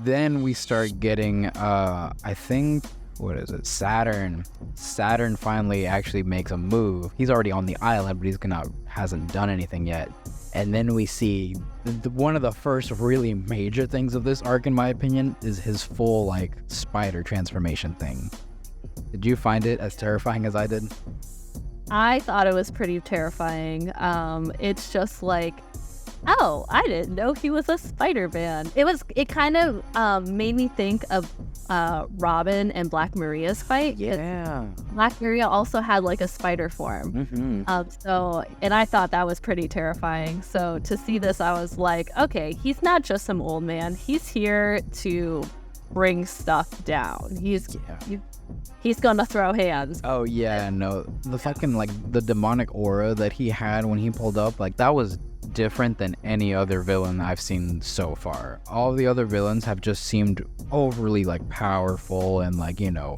then we start getting, I think, what is it? Saturn finally actually makes a move. He's already on the island, but hasn't done anything yet. And then we see one of the first really major things of this arc, in my opinion, is his full like spider transformation thing. Did you find it as terrifying as I did? I thought it was pretty terrifying. It's just like, oh, I didn't know he was a Spider-Man. It kind of made me think of Robin and Black Maria's fight. Yeah. Black Maria also had like a spider form. And I thought that was pretty terrifying. So to see this, I was like, okay, he's not just some old man. He's here to bring stuff down. He's gonna throw hands. Oh yeah, no, the fucking like the demonic aura that he had when he pulled up, like that was different than any other villain I've seen so far. All the other villains have just seemed overly like powerful and like, you know,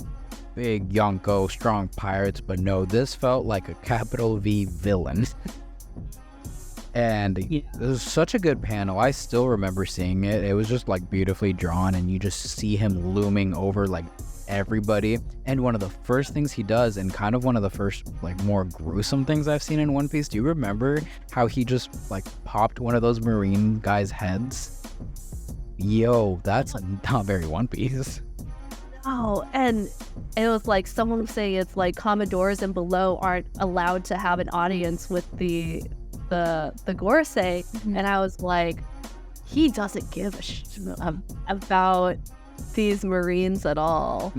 big Yonko, strong pirates, but no, this felt like a capital V villain. And it was such a good panel. I still remember seeing it. It was just like beautifully drawn, and you just see him looming over like everybody. And one of the first things he does, and kind of one of the first like more gruesome things I've seen in One Piece, do you remember how he just like popped one of those marine guys' heads? Yo, that's not very One Piece. Oh, and it was like someone was saying it's like Commodores and below aren't allowed to have an audience with the Gorosei, and I was like, he doesn't give a shit about these Marines at all.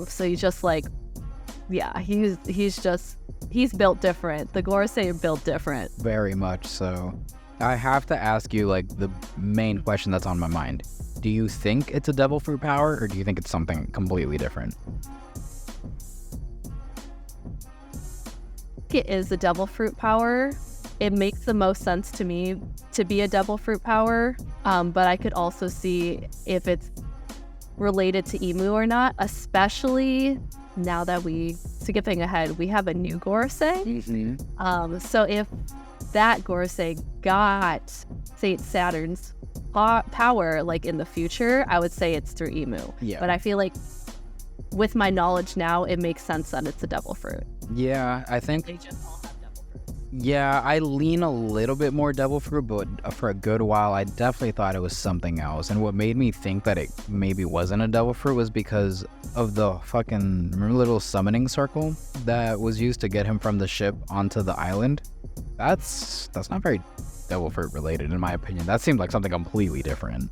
So he's just like, yeah, he's built different. The Gorosei are built different. Very much so. I have to ask you like the main question that's on my mind. Do you think it's a devil fruit power, or do you think it's something completely different? It is a devil fruit power. It makes the most sense to me to be a devil fruit power, but I could also see if it's related to Emu or not, especially now that skipping ahead, we have a new Gorosei. So if that Gorosei got Saint Saturn's power like in the future, I would say it's through Emu. Yeah. But I feel like with my knowledge now, it makes sense that it's a devil fruit. Yeah, I think They just all have devil fruits. Yeah, I lean a little bit more devil fruit, but for a good while, I definitely thought it was something else. And what made me think that it maybe wasn't a devil fruit was because of the fucking little summoning circle that was used to get him from the ship onto the island. That's not very devil fruit related, in my opinion. That seemed like something completely different.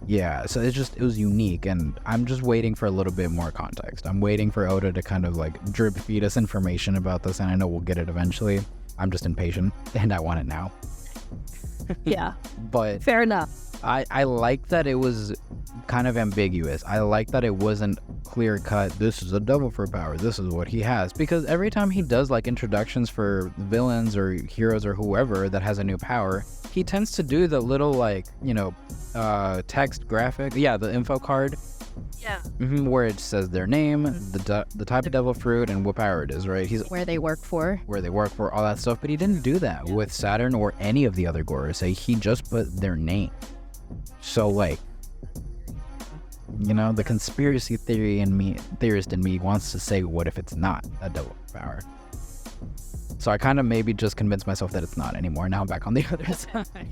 Yeah, so it was unique, and I'm just waiting for a little bit more context. I'm waiting for Oda to kind of like drip feed us information about this, and I know we'll get it eventually. I'm just impatient, and I want it now. Yeah, but fair enough. I like that it was kind of ambiguous. I like that it wasn't clear cut, this is a devil fruit power, this is what he has. Because every time he does like introductions for villains or heroes or whoever that has a new power, he tends to do the little like, you know, text graphic, the info card, where it says their name, the type of devil fruit, and what power it is, right? Where they work for, all that stuff. But he didn't do that with Saturn or any of the other Gorosei. He just put their name. So like, you know, the conspiracy theorist in me wants to say, what if it's not a devil power? So I kind of maybe just convinced myself that it's not anymore. Now I'm back on the other side.